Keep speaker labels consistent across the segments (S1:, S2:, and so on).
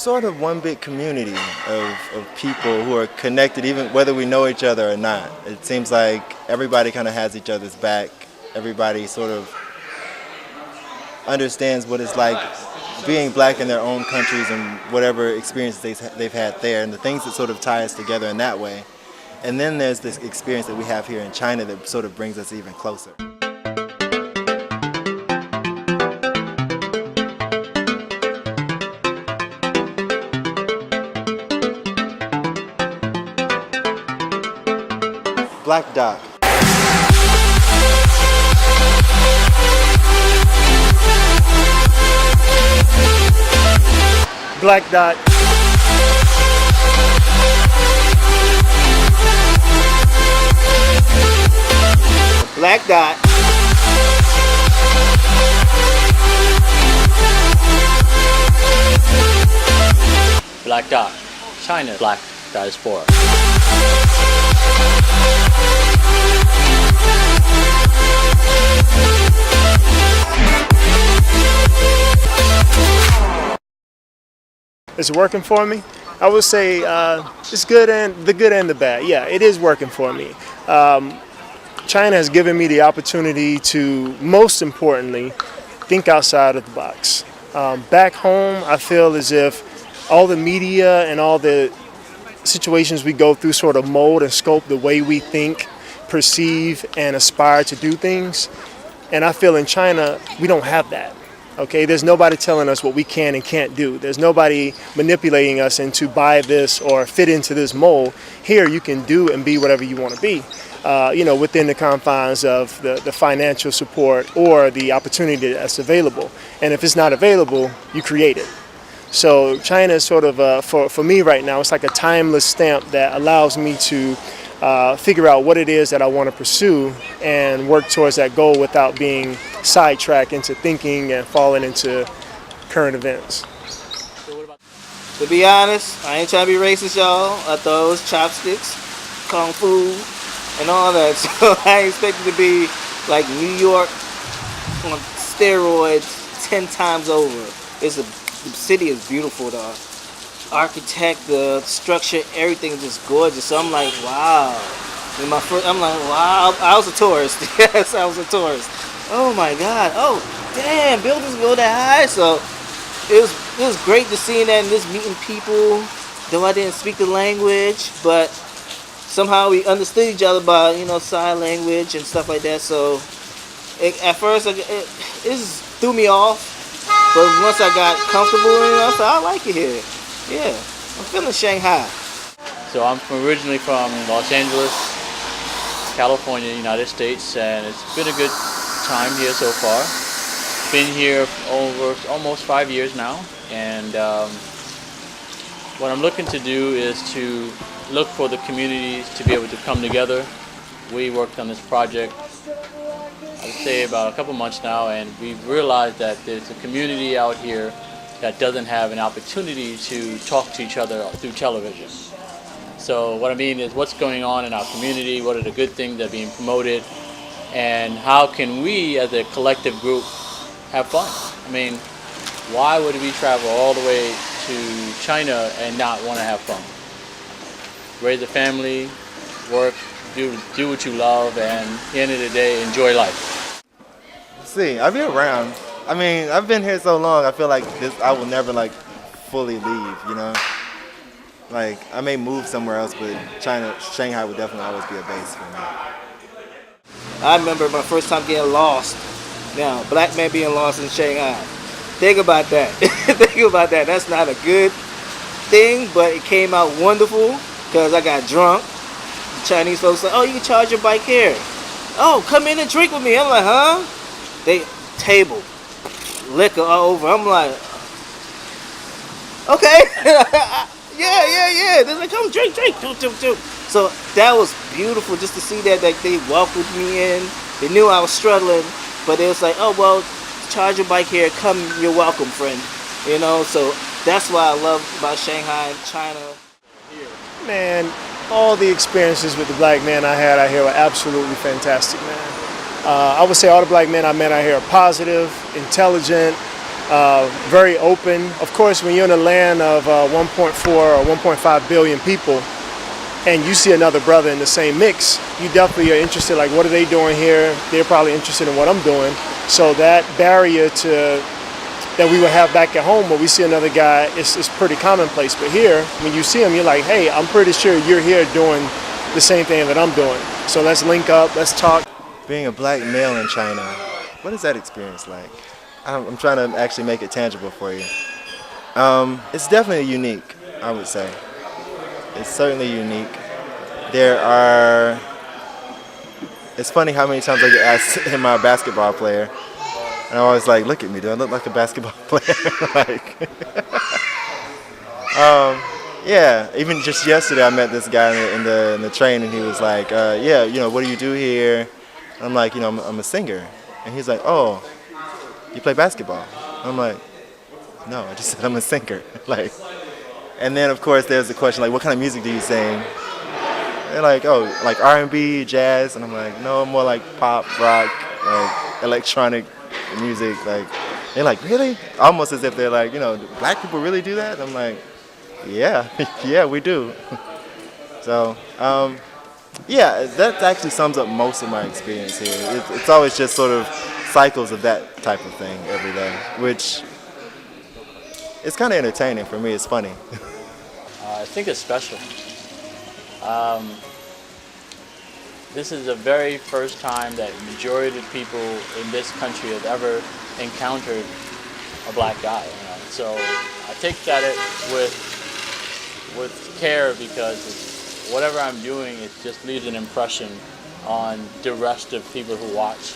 S1: sort of one big community of people who are connected, even whether we know each other or not. It seems like everybody kind of has each other's back. Everybody sort of understands what it's like being black in their own countries and whatever experiences they've had there, and the things that sort of tie us together in that way. And then there's this experience that we have here in China that sort of brings us even closer. Black dot.
S2: Black dot.
S3: Black dot.
S4: Black dot. China. Black Diaspora.
S2: It's working for me. I would say it's good, and the good and the bad. Yeah, it is working for me. China has given me the opportunity to, most importantly, think outside of the box. Back home, I feel as if all the media and all the situations we go through sort of mold and scope the way we think, perceive, and aspire to do things. And I feel in China, we don't have that. Okay, there's nobody telling us what we can and can't do. There's nobody manipulating us into buy this or fit into this mold. Here, you can do and be whatever you want to be, within the confines of the financial support or the opportunity that's available. And if it's not available, you create it. So China is sort of, for me right now, it's like a timeless stamp that allows me to figure out what it is that I want to pursue and work towards that goal without being sidetracked into thinking and falling into current events.
S3: To be honest, I ain't trying to be racist, y'all. I thought it was chopsticks, kung fu, and all that. So I expected to be like New York on steroids 10 times over. The city is beautiful, though. Architect, the structure, everything is just gorgeous. So I'm like, wow. I'm like, wow. I was a tourist. Yes, I was a tourist. Oh my God. Oh, damn, buildings go that high. So it was great to see that and just meeting people. Though I didn't speak the language, but somehow we understood each other by, sign language and stuff like that. So at first it just threw me off. But once I got comfortable in it, I said, I like it here. Yeah, I'm feeling Shanghai.
S4: So I'm originally from Los Angeles, California, United States, and it's been a good time here so far. Been here over almost 5 years now, and what I'm looking to do is to look for the communities to be able to come together. We worked on this project, I would say about a couple months now, and we've realized that there's a community out here that doesn't have an opportunity to talk to each other through television. So what I mean is what's going on in our community, what are the good things that are being promoted, and how can we as a collective group have fun? I mean, why would we travel all the way to China and not want to have fun? Raise a family, work, do what you love, and at the end of the day, enjoy life.
S1: See, I've been around. I mean, I've been here so long, I feel like I will never fully leave, Like, I may move somewhere else, but Shanghai would definitely always be a base for me.
S3: I remember my first time getting lost. Now, black man being lost in Shanghai. Think about that. Think about that. That's not a good thing, but it came out wonderful because I got drunk. The Chinese folks like, oh, you can charge your bike here. Oh, come in and drink with me. I'm like, huh? They table. Liquor all over. I'm like, okay. yeah. They're like, come drink. So that was beautiful just to see that they welcomed me in. They knew I was struggling, but they was like, oh, well, charge your bike here. Come, you're welcome, friend. So that's what I love about Shanghai and China.
S2: Man, all the experiences with the black men I had out here were absolutely fantastic, man. I would say all the black men I met out here are positive, intelligent, very open. Of course, when you're in a land of 1.4 or 1.5 billion people, and you see another brother in the same mix, you definitely are interested, like, what are they doing here? They're probably interested in what I'm doing. So that barrier that we would have back at home where we see another guy is pretty commonplace. But here, when you see him, you're like, hey, I'm pretty sure you're here doing the same thing that I'm doing. So let's link up, let's talk.
S1: Being a black male in China, what is that experience like? I'm trying to actually make it tangible for you. It's definitely unique, I would say. It's certainly unique. It's funny how many times I get asked, am I a basketball player? And I'm always like, look at me, do I look like a basketball player? Like, yeah, even just yesterday I met this guy in the train and he was like, yeah, what do you do here? And I'm like, I'm a singer. And he's like, oh, you play basketball? I'm like, no, I just said I'm a singer. Like, and then of course there's the question like, what kind of music do you sing? They're like, oh, like R&B, jazz, and I'm like, no, more like pop, rock, like electronic music. Like, they're like, really? Almost as if they're like, do black people really do that? I'm like, yeah, yeah, we do. So, yeah, that actually sums up most of my experience here. It's always just sort of cycles of that type of thing every day, which it's kind of entertaining for me. It's funny.
S4: I think it's special. This is the very first time that majority of people in this country have ever encountered a black guy. So I take that with care because whatever I'm doing, it just leaves an impression on the rest of people who watch.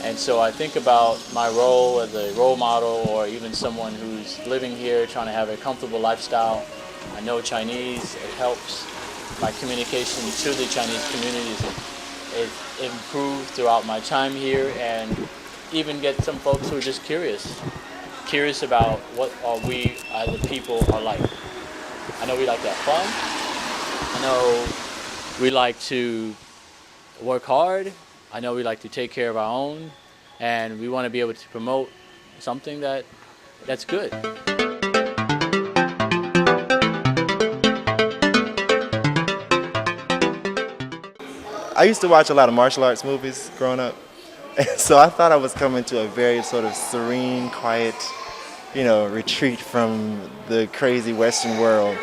S4: And so I think about my role as a role model or even someone who's living here trying to have a comfortable lifestyle. I know Chinese, it helps my communication to the Chinese communities. It improved throughout my time here and even get some folks who are just curious about what we as a people are like. I know we like to have fun. I know we like to work hard. I know we like to take care of our own, and we want to be able to promote something that's good.
S1: I used to watch a lot of martial arts movies growing up, and so I thought I was coming to a very sort of serene, quiet, retreat from the crazy Western world.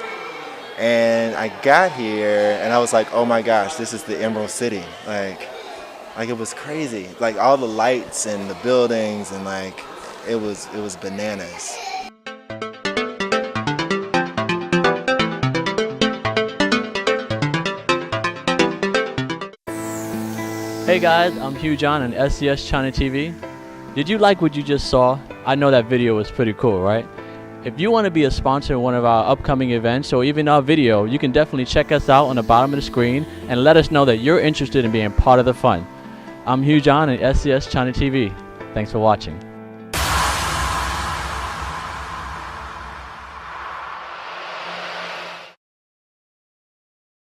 S1: And I got here, and I was like, oh my gosh, this is the Emerald City. Like it was crazy. Like all the lights and the buildings, and like it was bananas.
S4: Hey guys, I'm Hugh John on SeS China TV. Did you like what you just saw? I know that video was pretty cool, right? If you want to be a sponsor of one of our upcoming events or even our video, you can definitely check us out on the bottom of the screen and let us know that you're interested in being part of the fun. I'm Hugh John on SeS China TV. Thanks for watching.